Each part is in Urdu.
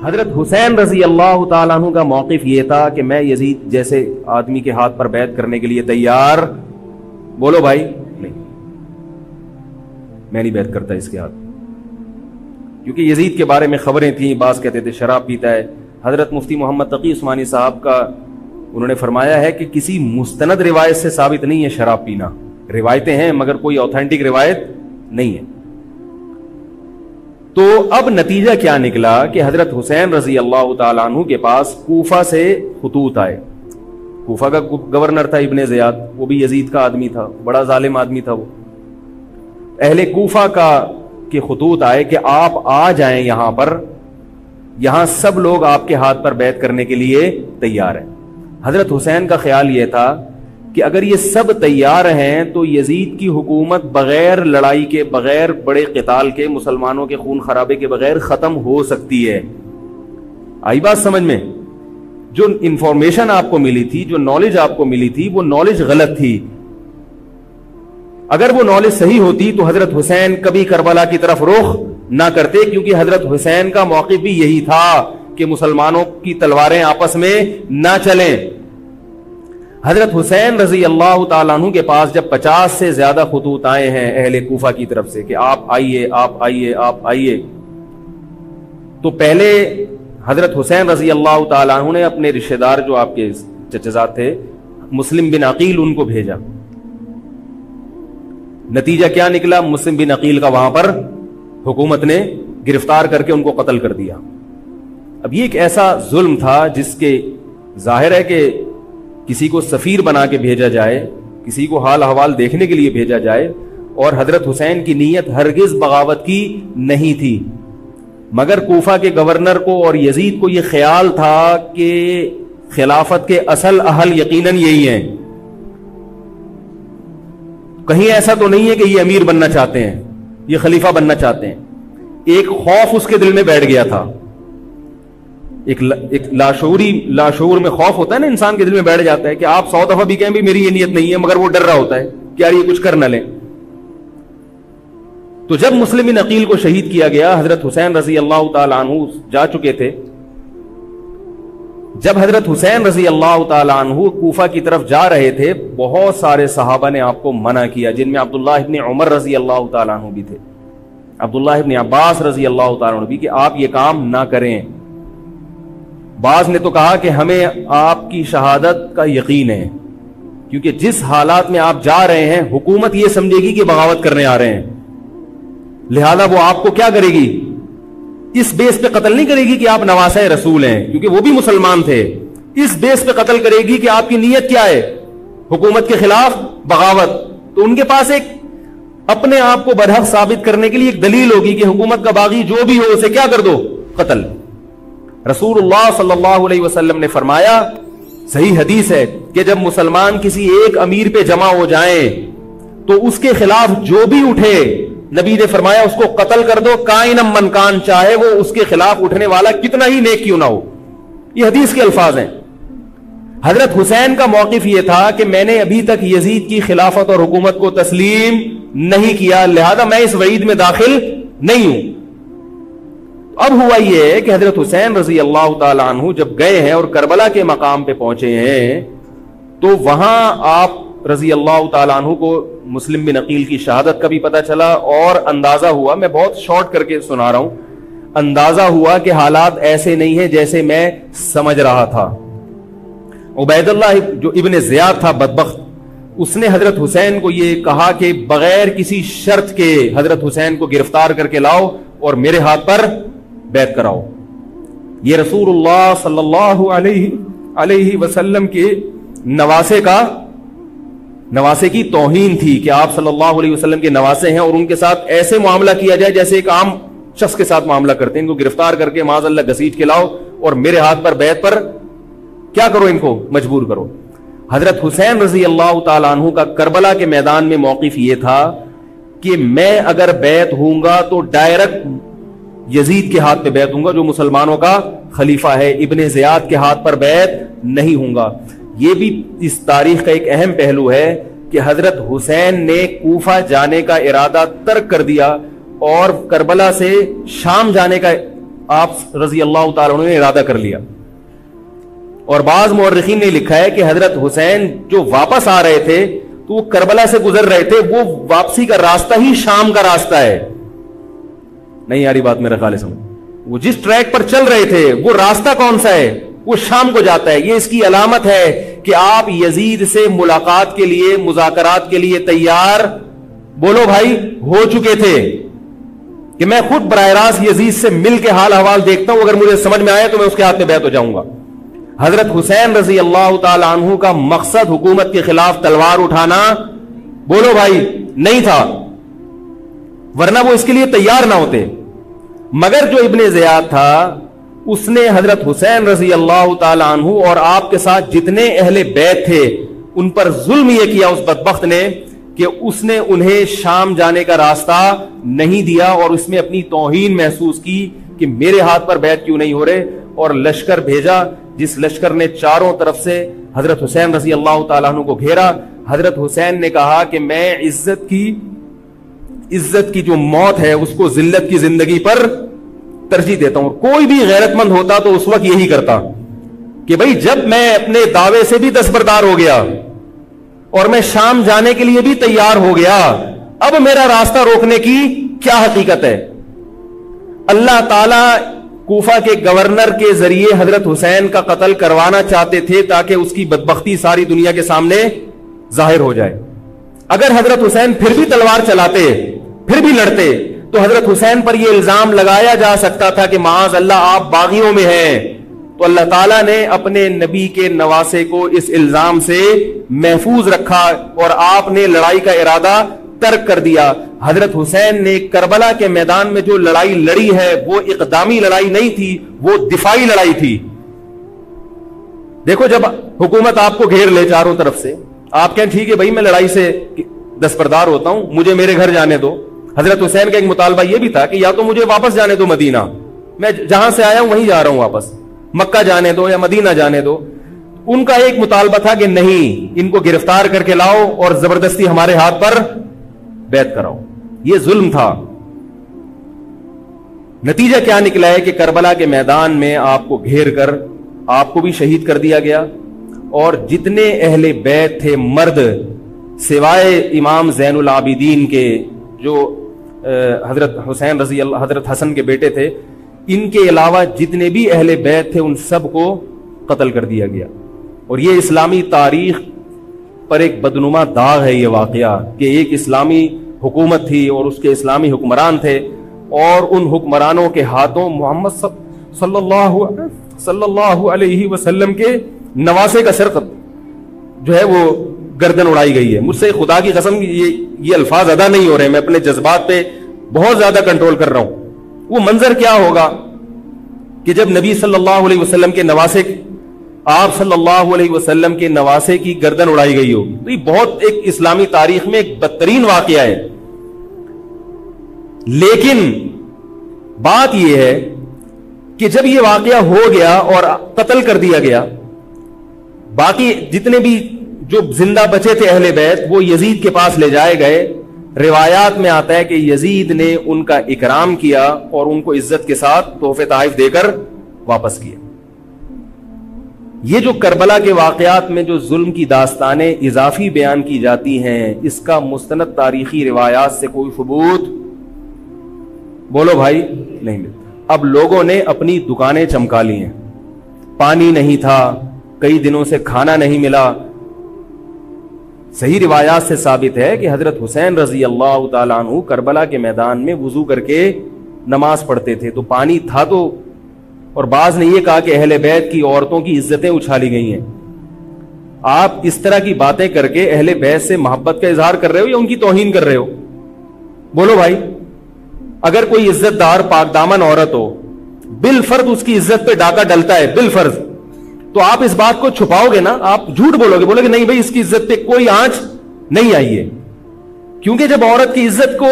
حضرت حسین رضی اللہ تعالیٰ عنہ کا موقف یہ تھا کہ میں یزید جیسے آدمی کے ہاتھ پر بیعت کرنے کے لیے تیار، بولو بھائی، نہیں، میں نہیں بیعت کرتا اس کے ہاتھ، کیونکہ یزید کے بارے میں خبریں تھیں، بعض کہتے تھے شراب پیتا ہے۔ حضرت مفتی محمد تقی عثمانی صاحب کا انہوں نے فرمایا ہے کہ کسی مستند روایت سے ثابت نہیں ہے شراب پینا، روایتیں ہیں مگر کوئی اوتھینٹک روایت نہیں ہے۔ تو اب نتیجہ کیا نکلا کہ حضرت حسین رضی اللہ تعالیٰ عنہ کے پاس کوفہ سے خطوط آئے۔ کوفہ کا گورنر تھا ابن زیاد، وہ بھی یزید کا آدمی تھا، بڑا ظالم آدمی تھا وہ۔ اہل کوفہ کے خطوط آئے کہ آپ آ جائیں یہاں پر، یہاں سب لوگ آپ کے ہاتھ پر بیعت کرنے کے لیے تیار ہیں۔ حضرت حسین کا خیال یہ تھا کہ اگر یہ سب تیار ہیں تو یزید کی حکومت بغیر لڑائی کے، بغیر بڑے قتال کے، مسلمانوں کے خون خرابے کے بغیر ختم ہو سکتی ہے۔ آئی بات سمجھ میں؟ جو انفارمیشن آپ کو ملی تھی، جو نالج آپ کو ملی تھی، وہ نالج غلط تھی۔ اگر وہ نالج صحیح ہوتی تو حضرت حسین کبھی کربلا کی طرف رخ نہ کرتے، کیونکہ حضرت حسین کا موقف بھی یہی تھا کہ مسلمانوں کی تلواریں آپس میں نہ چلیں۔ حضرت حسین رضی اللہ تعالیٰ عنہ کے پاس جب 50 سے زیادہ خطوط آئے ہیں اہل کوفہ کی طرف سے کہ آپ آئیے، آپ آئیے، آپ آئیے، تو پہلے حضرت حسین رضی اللہ تعالیٰ عنہ نے اپنے رشتہ دار جو آپ کے چچزاد تھے مسلم بن عقیل، ان کو بھیجا۔ نتیجہ کیا نکلا؟ مسلم بن عقیل کا وہاں پر حکومت نے گرفتار کر کے ان کو قتل کر دیا۔ اب یہ ایک ایسا ظلم تھا جس کے ظاہر ہے کہ کسی کو سفیر بنا کے بھیجا جائے، کسی کو حال احوال دیکھنے کے لیے بھیجا جائے، اور حضرت حسین کی نیت ہرگز بغاوت کی نہیں تھی، مگر کوفہ کے گورنر کو اور یزید کو یہ خیال تھا کہ خلافت کے اصل اہل یقیناً یہی ہیں، کہیں ایسا تو نہیں ہے کہ یہ امیر بننا چاہتے ہیں، یہ خلیفہ بننا چاہتے ہیں۔ ایک خوف اس کے دل میں بیٹھ گیا تھا، ایک لاشعور میں خوف ہوتا ہے نا، انسان کے دل میں بیٹھ جاتا ہے کہ آپ 100 دفعہ بھی کہیں بھی میری یہ نیت نہیں ہے، مگر وہ ڈر رہا ہوتا ہے کہ یار یہ کچھ کر نہ لیں۔ تو جب مسلم بن عقیل کو شہید کیا گیا، حضرت حسین رضی اللہ تعالیٰ عنہ جا چکے تھے۔ جب حضرت حسین رضی اللہ تعالیٰ عنہ کوفہ کی طرف جا رہے تھے، بہت سارے صحابہ نے آپ کو منع کیا، جن میں عبداللہ ابن عمر رضی اللہ تعالیٰ عنہ بھی تھے، عبداللہ ابن عباس رضی اللہ تعالیٰ عنہ بھی، کہ آپ یہ کام نہ کریں۔ بعض نے تو کہا کہ ہمیں آپ کی شہادت کا یقین ہے، کیونکہ جس حالات میں آپ جا رہے ہیں حکومت یہ سمجھے گی کہ بغاوت کرنے آ رہے ہیں، لہذا وہ آپ کو کیا کرے گی؟ اس بیس پہ قتل نہیں کرے گی کہ آپ نواسہ رسول ہیں، کیونکہ وہ بھی مسلمان تھے، اس بیس پہ قتل کرے گی کہ آپ کی نیت کیا ہے؟ حکومت کے خلاف بغاوت۔ تو ان کے پاس ایک اپنے آپ کو برحق ثابت کرنے کے لیے ایک دلیل ہوگی کہ حکومت کا باغی جو بھی ہو اسے کیا کر دو؟ قتل۔ رسول اللہ صلی اللہ علیہ وسلم نے فرمایا، صحیح حدیث ہے، کہ جب مسلمان کسی ایک امیر پہ جمع ہو جائیں تو اس کے خلاف جو بھی اٹھے، نبی نے فرمایا اس کو قتل کر دو، کائنم من کان، چاہے وہ اس کے خلاف اٹھنے والا کتنا ہی نیک کیوں نہ ہو۔ یہ حدیث کے الفاظ ہیں۔ حضرت حسین کا موقف یہ تھا کہ میں نے ابھی تک یزید کی خلافت اور حکومت کو تسلیم نہیں کیا، لہذا میں اس وعید میں داخل نہیں ہوں۔ اب ہوا یہ کہ حضرت حسین رضی اللہ تعالی عنہ جب گئے ہیں اور کربلا کے مقام پہ پہنچے ہیں، تو وہاں آپ رضی اللہ تعالی عنہ کو مسلم بن عقیل کی شہادت کا بھی پتہ چلا، اور اندازہ ہوا، میں بہت شارٹ کر کے سنا رہا ہوں، اندازہ ہوا کہ حالات ایسے نہیں ہیں جیسے میں سمجھ رہا تھا۔ عبید اللہ جو ابن زیاد تھا بدبخت، اس نے حضرت حسین کو یہ کہا کہ بغیر کسی شرط کے حضرت حسین کو گرفتار کر کے لاؤ اور میرے ہاتھ پر بیعت کراؤ۔ یہ رسول اللہ صلی اللہ علیہ وسلم کے نواسے کی توہین تھی کہ آپ صلی اللہ علیہ وسلم کے نواسے ہیں اور ان کے ساتھ ایسے معاملہ کیا جائے جیسے ایک عام شخص کے ساتھ معاملہ کرتے ہیں، ان کو گرفتار کر کے معاذ اللہ گھسیٹ کے لاؤ اور میرے ہاتھ پر بیعت پر کیا کرو، ان کو مجبور کرو۔ حضرت حسین رضی اللہ تعالیٰ عنہ کا کربلا کے میدان میں موقف یہ تھا کہ میں اگر بیعت ہوں گا تو ڈائریکٹ یزید کے ہاتھ پہ بیعت ہوں گا جو مسلمانوں کا خلیفہ ہے، ابن زیاد کے ہاتھ پر بیعت نہیں ہوں گا۔ یہ بھی اس تاریخ کا ایک اہم پہلو ہے کہ حضرت حسین نے کوفہ جانے کا ارادہ ترک کر دیا اور کربلا سے شام جانے کا آپ رضی اللہ تعالیٰ عنہ نے ارادہ کر لیا. اور بعض مورخین نے لکھا ہے کہ حضرت حسین جو واپس آ رہے تھے تو وہ کربلا سے گزر رہے تھے, وہ واپسی کا راستہ ہی شام کا راستہ ہے. نہیں یاری بات میرا خیال ہے سمجھ, وہ جس ٹریک پر چل رہے تھے وہ راستہ کون سا ہے, وہ شام کو جاتا ہے. یہ اس کی علامت ہے کہ آپ یزید سے ملاقات کے لیے, مذاکرات کے لیے تیار, بولو بھائی, ہو چکے تھے. کہ میں خود براہ راست یزید سے مل کے حال احوال دیکھتا ہوں, اگر مجھے سمجھ میں آئے تو میں اس کے ہاتھ میں بیعت ہو جاؤں گا. حضرت حسین رضی اللہ تعالی عنہ کا مقصد حکومت کے خلاف تلوار اٹھانا, بولو بھائی, نہیں تھا, ورنہ وہ اس کے لیے تیار نہ ہوتے. مگر جو ابن زیاد تھا اس نے حضرت حسین رضی اللہ تعالی عنہ اور آپ کے ساتھ جتنے اہل بیت تھے ان پر ظلم یہ کیا اس بدبخت نے کہ اس نے انہیں شام جانے کا راستہ نہیں دیا, اور اس میں اپنی توہین محسوس کی کہ میرے ہاتھ پر بیعت کیوں نہیں ہو رہے, اور لشکر بھیجا جس لشکر نے چاروں طرف سے حضرت حسین رضی اللہ تعالیٰ عنہ کو گھیرا. حضرت حسین نے کہا کہ میں عزت کی جو موت ہے اس کو ذلت کی زندگی پر ترجیح دیتا ہوں. کوئی بھی غیرت مند ہوتا تو اس وقت یہی کرتا کہ بھئی جب میں اپنے دعوے سے بھی دستبردار ہو گیا اور میں شام جانے کے لیے بھی تیار ہو گیا, اب میرا راستہ روکنے کی کیا حقیقت ہے. اللہ تعالی کوفہ کے گورنر کے ذریعے حضرت حسین کا قتل کروانا چاہتے تھے تاکہ اس کی بدبختی ساری دنیا کے سامنے ظاہر ہو جائے. اگر حضرت حسین پھر بھی تلوار چلاتے, پھر بھی لڑتے, تو حضرت حسین پر یہ الزام لگایا جا سکتا تھا کہ معاذ اللہ آپ باغیوں میں ہیں. تو اللہ تعالیٰ نے اپنے نبی کے نواسے کو اس الزام سے محفوظ رکھا اور آپ نے لڑائی کا ارادہ ترک کر دیا. حضرت حسین نے کربلا کے میدان میں جو لڑائی لڑی ہے وہ اقدامی لڑائی نہیں تھی, وہ دفاعی لڑائی تھی. دیکھو جب حکومت آپ کو گھیر لے چاروں طرف سے, آپ کہیں ٹھیک ہے بھائی میں لڑائی سے دستبردار ہوتا ہوں, مجھے میرے گھر جانے دو. حضرت حسین کا ایک مطالبہ یہ بھی تھا کہ یا تو مجھے واپس جانے دو مدینہ, میں جہاں سے آیا ہوں وہیں جا رہا ہوں واپس, مکہ جانے دو یا مدینہ جانے دو. ان کا ایک مطالبہ تھا کہ نہیں, ان کو گرفتار کر کے لاؤ اور زبردستی ہمارے ہاتھ پر بیعت کراؤ. یہ ظلم تھا. نتیجہ کیا نکلا ہے کہ کربلا کے میدان میں آپ کو گھیر کر آپ کو بھی شہید کر دیا گیا, اور جتنے اہل بیت تھے مرد سوائے امام زین العابدین کے جو حضرت حسین رضی اللہ, حضرت حسن کے بیٹے تھے, ان کے علاوہ جتنے بھی اہل بیت تھے ان سب کو قتل کر دیا گیا. اور یہ اسلامی تاریخ پر ایک بدنما داغ ہے یہ واقعہ کہ ایک اسلامی حکومت تھی اور اس کے اسلامی حکمران تھے, اور ان حکمرانوں کے ہاتھوں محمد صلی اللہ علیہ وسلم کے نواسے کا سر جو ہے وہ گردن اڑائی گئی ہے. مجھ سے خدا کی قسم یہ الفاظ ادا نہیں ہو رہے, میں اپنے جذبات پہ بہت زیادہ کنٹرول کر رہا ہوں. وہ منظر کیا ہوگا کہ جب نبی صلی اللہ علیہ وسلم کے نواسے, آپ صلی اللہ علیہ وسلم کے نواسے کی گردن اڑائی گئی ہوگی. تو یہ بہت ایک اسلامی تاریخ میں ایک بدترین واقعہ ہے. لیکن بات یہ ہے کہ جب یہ واقعہ ہو گیا اور قتل کر دیا گیا, باقی جتنے بھی جو زندہ بچے تھے اہل بیت وہ یزید کے پاس لے جائے گئے. روایات میں آتا ہے کہ یزید نے ان کا اکرام کیا اور ان کو عزت کے ساتھ تحفے تحائف دے کر واپس کیا. یہ جو کربلا کے واقعات میں جو ظلم کی داستانیں اضافی بیان کی جاتی ہیں, اس کا مستند تاریخی روایات سے کوئی ثبوت, بولو بھائی, نہیں ملتا. اب لوگوں نے اپنی دکانیں چمکا لی ہیں, پانی نہیں تھا, کئی دنوں سے کھانا نہیں ملا. صحیح روایات سے ثابت ہے کہ حضرت حسین رضی اللہ تعالیٰ عنہ کربلا کے میدان میں وضو کر کے نماز پڑھتے تھے, تو پانی تھا تو. اور بعض نے یہ کہا کہ اہل بیت کی عورتوں کی عزتیں اچھالی گئی ہیں. آپ اس طرح کی باتیں کر کے اہل بیت سے محبت کا اظہار کر رہے ہو یا ان کی توہین کر رہے ہو؟ بولو بھائی. اگر کوئی عزت دار پاک دامن عورت ہو, بالفرض اس کی عزت پہ ڈاکہ ڈلتا ہے, بالفرض, تو آپ اس بات کو چھپاؤ گے نا, آپ جھوٹ بولو گے, بولو گے نہیں بھائی اس کی عزت پہ کوئی آنچ نہیں آئی ہے. کیونکہ جب عورت کی عزت کو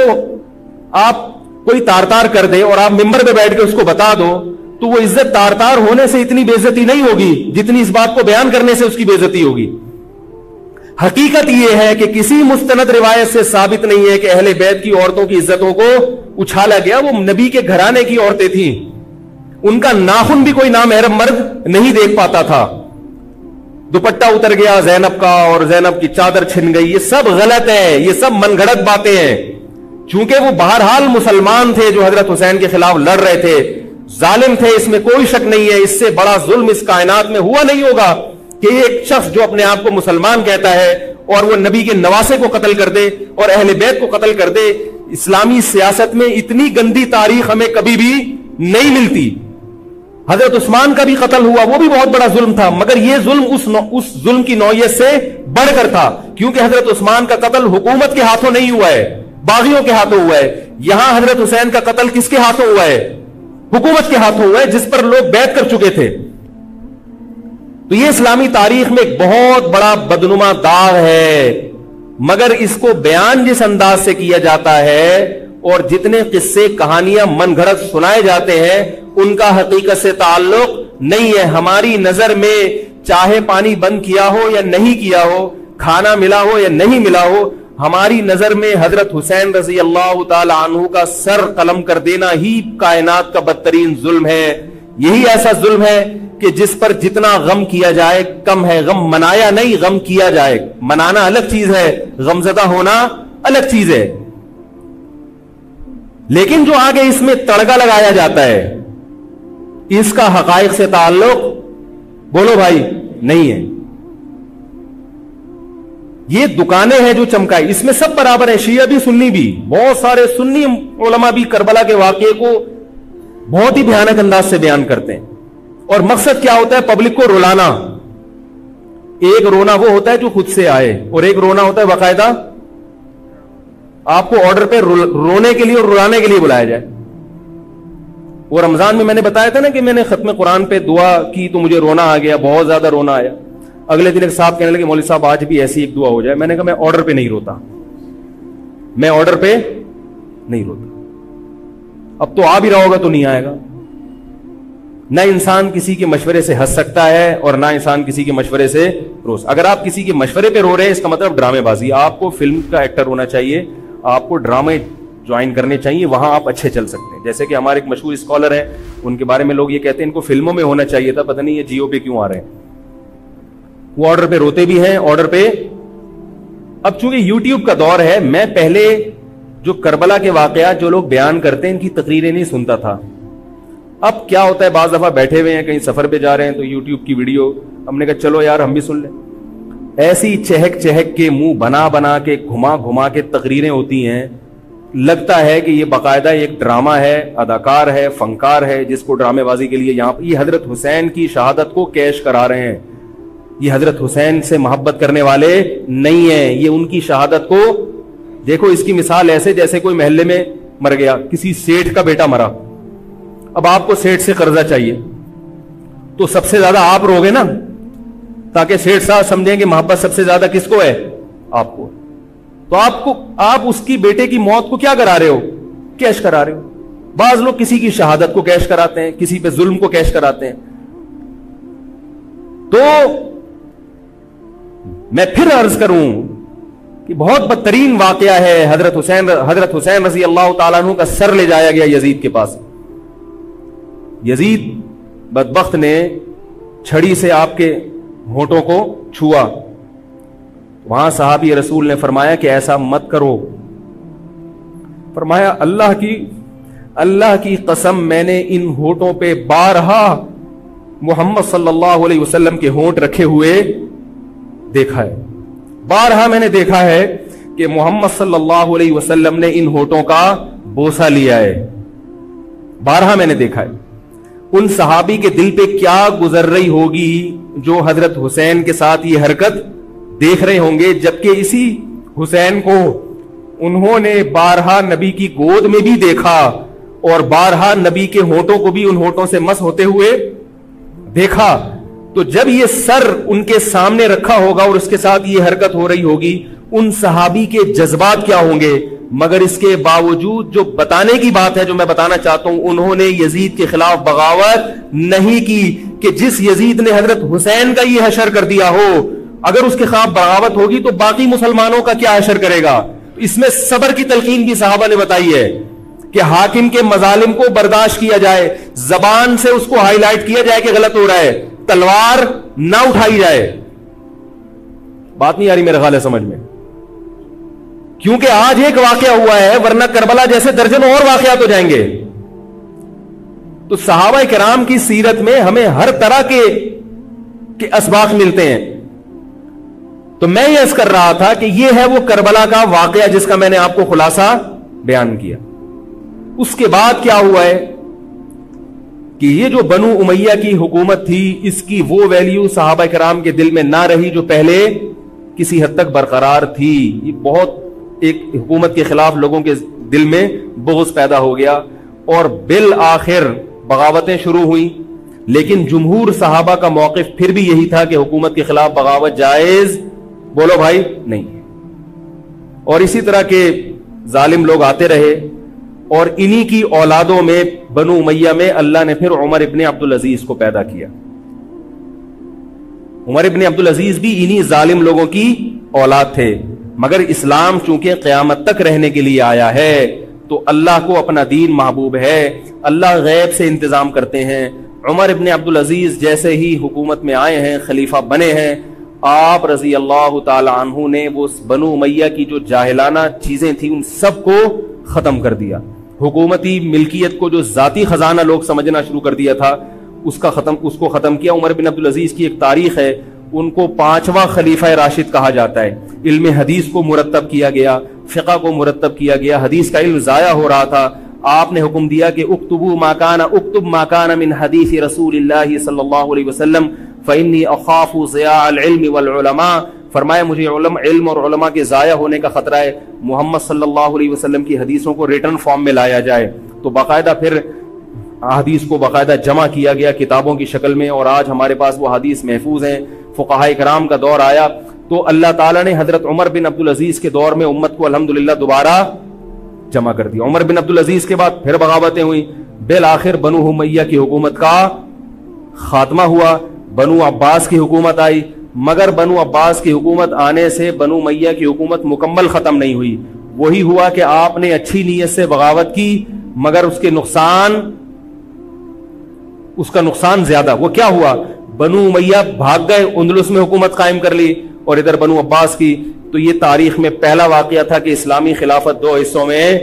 آپ کوئی تار تار کر دے اور آپ ممبر پہ بیٹھ کے اس کو بتا دو, تو وہ عزت تار تار ہونے سے اتنی بے عزتی نہیں ہوگی جتنی اس بات کو بیان کرنے سے اس کی بے عزتی ہوگی. حقیقت یہ ہے کہ کسی مستند روایت سے ثابت نہیں ہے کہ اہل بیت کی عورتوں کی عزتوں کو اچھالا گیا. وہ نبی کے گھرانے کی عورتیں تھیں, ان کا ناخن بھی کوئی نامحرم مرد نہیں دیکھ پاتا تھا. دوپٹہ اتر گیا زینب کا اور زینب کی چادر چھن گئی. یہ سب غلط ہے, یہ سب من گھڑت باتیں ہیں. چونکہ وہ بہرحال مسلمان تھے جو حضرت حسین کے خلاف لڑ رہے تھے, ظالم تھے, اس میں کوئی شک نہیں ہے. اس سے بڑا ظلم اس کائنات میں ہوا نہیں ہوگا کہ ایک شخص جو اپنے آپ کو مسلمان کہتا ہے اور وہ نبی کے نواسے کو قتل کر دے اور اہل بیت کو قتل کر دے. اسلامی سیاست میں اتنی گندی تاریخ ہمیں کبھی بھی نہیں ملتی. حضرت عثمان کا بھی قتل ہوا, وہ بھی بہت بڑا ظلم تھا, مگر یہ ظلم اس ظلم کی نوعیت سے بڑھ کر تھا, کیونکہ حضرت عثمان کا قتل حکومت کے ہاتھوں نہیں ہوا ہے, باغیوں کے ہاتھوں ہوا ہے. یہاں حضرت حسین کا قتل کس کے ہاتھوں ہوا ہے؟ حکومت کے ہاتھوں ہوا ہے, جس پر لوگ بیعت کر چکے تھے. تو یہ اسلامی تاریخ میں ایک بہت بڑا بدنما داغ ہے, مگر اس کو بیان جس انداز سے کیا جاتا ہے اور جتنے قصے کہانیاں من گھڑت سنائے جاتے ہیں ان کا حقیقت سے تعلق نہیں ہے. ہماری نظر میں چاہے پانی بند کیا ہو یا نہیں کیا ہو, کھانا ملا ہو یا نہیں ملا ہو, ہماری نظر میں حضرت حسین رضی اللہ تعالی عنہ کا سر قلم کر دینا ہی کائنات کا بدترین ظلم ہے. یہی ایسا ظلم ہے کہ جس پر جتنا غم کیا جائے کم ہے. غم منایا نہیں, غم کیا جائے. منانا الگ چیز ہے, غمزدہ ہونا الگ چیز ہے. لیکن جو آگے اس میں تڑکا لگایا جاتا ہے اس کا حقائق سے تعلق بولو بھائی نہیں ہے. یہ دکانیں ہیں جو چمکائی, اس میں سب برابر ہیں, شیعہ بھی سنی بھی. بہت سارے سنی علماء بھی کربلا کے واقعے کو بہت ہی بھیانک انداز سے بیان کرتے ہیں, اور مقصد کیا ہوتا ہے؟ پبلک کو رلانا. ایک رونا وہ ہوتا ہے جو خود سے آئے, اور ایک رونا ہوتا ہے باقاعدہ آپ کو آرڈر پہ رونے کے لیے اور رلانے کے لیے بلایا جائے. وہ رمضان میں نے بتایا تھا نا کہ میں نے ختم قرآن پہ دعا کی تو مجھے رونا آ گیا, بہت زیادہ رونا آیا. اگلے دن ایک صاحب کہنے لگے مولوی صاحب آج بھی ایسی ایک دعا ہو جائے. میں نے کہا میں آرڈر پہ نہیں روتا, میں آرڈر پہ نہیں روتا. اب تو آ بھی رہا ہوگا تو نہیں آئے گا. نہ انسان کسی کے مشورے سے ہنس سکتا ہے اور نہ انسان کسی کے مشورے سے رو. اگر آپ کسی کے مشورے پہ رو رہے ہیں اس کا مطلب ڈرامے بازی. آپ کو فلم کا ایکٹر ہونا چاہیے, آپ کو ڈرامے جوائن کرنے چاہیے, وہاں آپ اچھے چل سکتے ہیں. جیسے کہ ہمارے ایک مشہور اسکالر ہیں, ان کے بارے میں لوگ یہ کہتے ہیں ان کو فلموں میں ہونا چاہیے تھا, پتہ نہیں یہ جیو پہ کیوں آ رہے ہیں. وہ آرڈر پہ روتے بھی ہیں, آرڈر پہ. اب چونکہ یوٹیوب کا دور ہے, میں پہلے جو کربلا کے واقعات جو لوگ بیان کرتے ہیں ان کی تقریریں نہیں سنتا تھا. اب کیا ہوتا ہے, بعض دفعہ بیٹھے ہوئے ہیں کہیں سفر پہ جا رہے ہیں تو یوٹیوب کی ویڈیو, ہم نے کہا چلو یار ہم بھی سن لیں. ایسی چہک چہک کے منہ بنا بنا کے گھما گھما کے تقریریں ہوتی ہیں, لگتا ہے کہ یہ باقاعدہ ایک ڈرامہ ہے, اداکار ہے, فنکار ہے جس کو ڈرامے بازی کے لیے یہاں. یہ حضرت حسین کی شہادت کو کیش کرا رہے ہیں. یہ حضرت حسین سے محبت کرنے والے نہیں ہیں, یہ ان کی شہادت کو دیکھو. اس کی مثال ایسے جیسے کوئی محلے میں مر گیا, کسی سیٹھ کا بیٹا مرا, اب آپ کو سیٹھ سے قرضہ چاہیے تو سب سے زیادہ آپ روگے نا, تاکہ سیٹھ صاحب سمجھیں کہ محبت سب سے زیادہ کس کو ہے؟ آپ کو. تو آپ اس کی بیٹے کی موت کو کیا کرا رہے ہو؟ کیش کرا رہے ہو. بعض لوگ کسی کی شہادت کو کیش کراتے ہیں, کسی پہ ظلم کو کیش کراتے ہیں. تو میں پھر عرض کروں کہ بہت بدترین واقعہ ہے. حضرت حسین رضی اللہ تعالیٰ عنہ کا سر لے جایا گیا یزید کے پاس. یزید بدبخت نے چھڑی سے آپ کے ہونٹوں کو چھوا. وہاں صحابی رسول نے فرمایا کہ ایسا مت کرو. فرمایا اللہ کی قسم میں نے ان ہونٹوں پہ بارہا محمد صلی اللہ علیہ وسلم کے ہونٹ رکھے ہوئے دیکھا ہے. بارہا میں نے دیکھا ہے کہ محمد صلی اللہ علیہ وسلم نے ان ہونٹوں کا بوسہ لیا ہے. بارہا میں نے دیکھا ہے. ان صحابی کے دل پہ کیا گزر رہی ہوگی جو حضرت حسین کے ساتھ یہ حرکت دیکھ رہے ہوں گے, جبکہ اسی حسین کو انہوں نے بارہا نبی کی گود میں بھی دیکھا اور بارہا نبی کے ہونٹوں کو بھی ان ہونٹوں سے مس ہوتے ہوئے دیکھا. تو جب یہ سر ان کے سامنے رکھا ہوگا اور اس کے ساتھ یہ حرکت ہو رہی ہوگی, ان صحابی کے جذبات کیا ہوں گے. مگر اس کے باوجود جو بتانے کی بات ہے, جو میں بتانا چاہتا ہوں, انہوں نے یزید کے خلاف بغاوت نہیں کی کہ جس یزید نے حضرت حسین کا یہ حشر کر دیا ہو, اگر اس کے خلاف بغاوت ہوگی تو باقی مسلمانوں کا کیا حشر کرے گا. اس میں صبر کی تلقین بھی صحابہ نے بتائی ہے. کہ حاکم کے مظالم کو برداشت کیا جائے, زبان سے اس کو ہائی لائٹ کیا جائے کہ غلط ہو رہا ہے, تلوار نہ اٹھائی جائے. بات نہیں آ رہی میرے خیال ہے سمجھ میں, کیونکہ آج ایک واقعہ ہوا ہے ورنہ کربلا جیسے درجنوں اور واقعات ہو جائیں گے. تو صحابہ کرام کی سیرت میں ہمیں ہر طرح کے اسباق ملتے ہیں. تو میں یہ عرض کر رہا تھا کہ یہ ہے وہ کربلا کا واقعہ جس کا میں نے آپ کو خلاصہ بیان کیا. اس کے بعد کیا ہوا ہے کہ یہ جو بنو امیہ کی حکومت تھی, اس کی وہ ویلیو صحابہ کرام کے دل میں نہ رہی جو پہلے کسی حد تک برقرار تھی. یہ بہت ایک حکومت کے خلاف لوگوں کے دل میں بغض پیدا ہو گیا اور بالآخر بغاوتیں شروع ہوئیں. لیکن جمہور صحابہ کا موقف پھر بھی یہی تھا کہ حکومت کے خلاف بغاوت جائز, بولو بھائی, نہیں. اور اسی طرح کے ظالم لوگ آتے رہے اور انہی کی اولادوں میں بنو امیہ میں اللہ نے پھر عمر ابن عبدالعزیز کو پیدا کیا. عمر ابن عبدالعزیز بھی انہی ظالم لوگوں کی اولاد تھے, مگر اسلام چونکہ قیامت تک رہنے کے لیے آیا ہے تو اللہ کو اپنا دین محبوب ہے, اللہ غیب سے انتظام کرتے ہیں. عمر ابن عبدالعزیز جیسے ہی حکومت میں آئے ہیں, خلیفہ بنے ہیں, آپ رضی اللہ تعالی عنہ نے وہ بنو امیہ کی جو جاہلانہ چیزیں تھیں ان سب کو ختم کر دیا. حکومتی ملکیت کو جو ذاتی خزانہ لوگ سمجھنا شروع کر دیا تھا اس کو ختم کیا. عمر بن عبدالعزیز کی ایک تاریخ ہے, ان کو 5واں خلیفہ راشد کہا جاتا ہے. علم حدیث کو مرتب کیا گیا, فقہ کو مرتب کیا گیا, حدیث کا علم ضائع ہو رہا تھا. آپ نے حکم دیا کہ اکتب ما کان من حدیث رسول اللہ صلی اللہ علیہ وسلم فإنی اخاف ضیاع العلم والعلماء. فرمایا مجھے علم اور علماء کے ضائع ہونے کا خطرہ ہے, محمد صلی اللہ علیہ وسلم کی حدیثوں کو ریٹن فارم میں لایا جائے. تو باقاعدہ پھر حدیث کو باقاعدہ جمع کیا گیا کتابوں کی شکل میں, اور آج ہمارے پاس وہ حدیث محفوظ ہیں. فقہاء کرام کا دور آیا تو اللہ تعالیٰ نے حضرت عمر بن عبدالعزیز کے دور میں امت کو الحمدللہ دوبارہ جمع کر دیا. عمر بن عبدالعزیز کے بعد پھر بغاوتیں ہوئیں, بالآخر بنو امیہ کی حکومت کا خاتمہ ہوا, بنو عباس کی حکومت آئی. مگر بنو عباس کی حکومت آنے سے بنو امیہ کی حکومت مکمل ختم نہیں ہوئی. وہی ہوا کہ آپ نے اچھی نیت سے بغاوت کی مگر اس کا نقصان زیادہ. وہ کیا ہوا, بنو امیہ بھاگ گئے, اندلس میں حکومت قائم کر لی, اور ادھر بنو عباس کی. تو یہ تاریخ میں پہلا واقعہ تھا کہ اسلامی خلافت 2 حصوں میں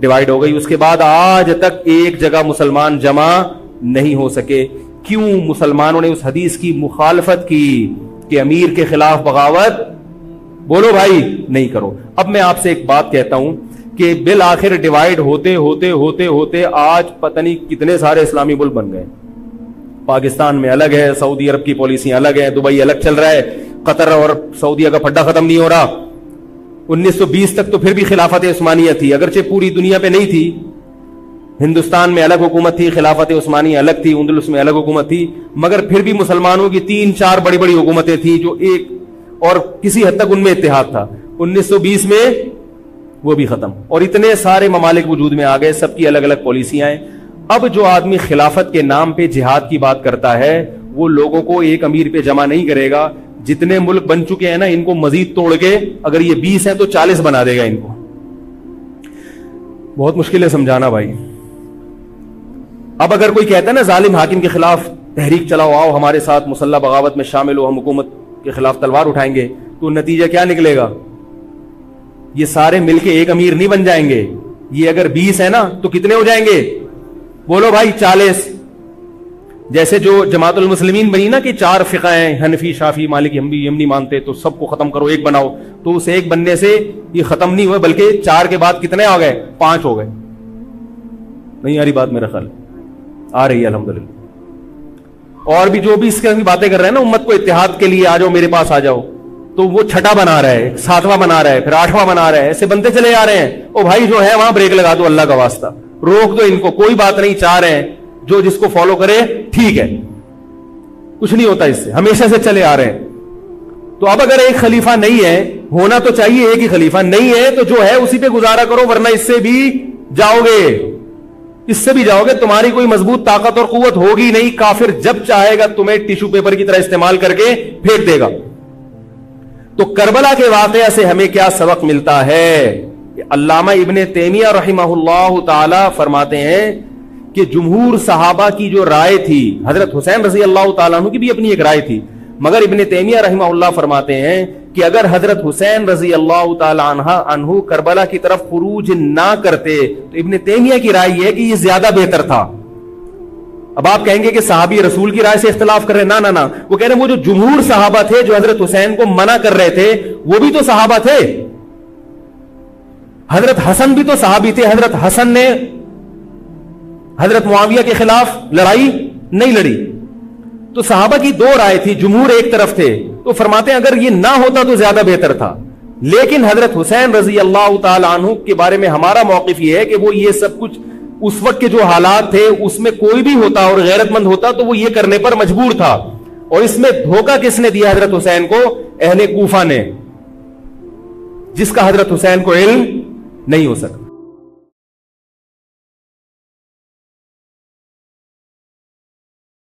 ڈیوائیڈ ہو گئی. اس کے بعد آج تک ایک جگہ مسلمان جمع نہیں ہو سکے. کیوں؟ مسلمانوں نے اس حدیث کی مخالفت کی کہ امیر کے خلاف بغاوت, بولو بھائی, نہیں کرو. اب میں آپ سے ایک بات کہتا ہوں کہ بالآخر ڈیوائیڈ ہوتے ہوتے ہوتے ہوتے آج پتہ نہیں کتنے سارے اسلامی ملک بن گئے. پاکستان میں الگ ہے, سعودی عرب کی پالیسیاں الگ ہیں, دبئی الگ چل رہا ہے, قطر اور سعودیہ کا پھڈا ختم نہیں ہو رہا. 1920 تک تو پھر بھی خلافت عثمانیہ تھی, اگرچہ پوری دنیا پہ نہیں تھی. ہندوستان میں الگ حکومت تھی, خلافت عثمانیہ الگ تھی, اندلس میں الگ حکومت تھی, مگر پھر بھی مسلمانوں کی 3-4 بڑی بڑی حکومتیں تھیں جو ایک اور کسی حد تک ان میں اتحاد تھا. 1920 میں وہ بھی ختم, اور اتنے سارے ممالک وجود میں آ گئے, سب کی الگ الگ پالیسیاں ہیں. اب جو آدمی خلافت کے نام پہ جہاد کی بات کرتا ہے وہ لوگوں کو ایک امیر پہ جمع نہیں کرے گا. جتنے ملک بن چکے ہیں نا, ان کو مزید توڑ کے, اگر یہ 20 ہیں تو 40 بنا دے گا ان کو. بہت مشکل ہے سمجھانا بھائی. اب اگر کوئی کہتا ہے نا ظالم حاکم کے خلاف تحریک چلاؤ, آؤ ہمارے ساتھ مسلح بغاوت میں شامل ہو, ہم حکومت کے خلاف تلوار اٹھائیں گے, تو نتیجہ کیا نکلے گا؟ یہ سارے مل کے ایک امیر نہیں بن جائیں گے. یہ اگر 20 ہے نا تو کتنے ہو جائیں گے؟ بولو بھائی 40. جیسے جو جماعت المسلمین بنی نا کہ 4 فقہ ہیں, حنفی, شافعی, مالکی, حنبلی, ہم نہیں مانتے, تو سب کو ختم کرو, ایک بناؤ. تو اس ایک بننے سے یہ ختم نہیں ہوئے, بلکہ 4 کے بعد کتنے آ گئے؟ 5 ہو گئے. نہیں آ رہی بات میرا خیال؟ آ رہی ہے الحمدللہ. اور بھی جو بھی اس کی باتیں کر رہے ہیں نا امت کو اتحاد کے لیے, آ جاؤ میرے پاس آ جاؤ, تو وہ 6واں بنا رہا ہے, 7واں بنا رہا ہے, پھر 8واں بنا رہا ہے, ایسے بنتے چلے جا رہے ہیں. او بھائی جو ہے وہاں بریک لگا دو, اللہ کا واسطہ روک دو ان کو, کوئی بات نہیں, 4 ہیں, جو جس کو فالو کرے ٹھیک ہے, کچھ نہیں ہوتا اس سے, ہمیشہ سے چلے آ رہے ہیں. تو اب اگر ایک خلیفہ نہیں ہے, ہونا تو چاہیے ایک ہی خلیفہ, نہیں ہے تو جو ہے اسی پہ گزارا کرو, ورنہ اس سے بھی جاؤ گے, تمہاری کوئی مضبوط طاقت اور قوت ہوگی نہیں. کافر جب چاہے گا تمہیں ٹیشو پیپر کی طرح استعمال کر کے پھینک دے گا. تو کربلا کے واقعہ سے ہمیں کیا سبق ملتا ہے علامہ ابن تیمیہ رحمہ تعالی فرماتے ہیں کہ جمہور صحابہ کی جو رائے تھی، حضرت حسین رضی اللہ تعالیٰ عنہ کی بھی اپنی ایک رائے تھی، مگر ابن تیمیہ رحمہ اللہ فرماتے ہیں کہ اگر حضرت حسین رضی اللہ تعالیٰ عنہ کربلا کی طرف خروج نہ کرتے تو ابن تیمیہ کی رائے یہ ہے کہ یہ زیادہ بہتر تھا. اب آپ کہیں گے کہ صحابی رسول کی رائے سے اختلاف کر رہے ہیں، نہ وہ کہہ رہے ہیں وہ جو جمہور صحابہ تھے جو حضرت حسین کو منع کر رہے تھے وہ بھی تو صحابہ تھے. حضرت حسن بھی تو صحابی تھے. حضرت حسن نے حضرت معاویہ کے خلاف لڑائی نہیں لڑی. تو صحابہ کی دو رائے تھی، جمہور ایک طرف تھے. تو فرماتے ہیں اگر یہ نہ ہوتا تو زیادہ بہتر تھا. لیکن حضرت حسین رضی اللہ تعالی عنہ کے بارے میں ہمارا موقف یہ ہے کہ وہ یہ سب کچھ اس وقت کے جو حالات تھے اس میں کوئی بھی ہوتا اور غیرت مند ہوتا تو وہ یہ کرنے پر مجبور تھا. اور اس میں دھوکہ کس نے دیا حضرت حسین کو؟ اہل کوفہ نے، جس کا حضرت حسین کو علم نہیں ہو سکتا.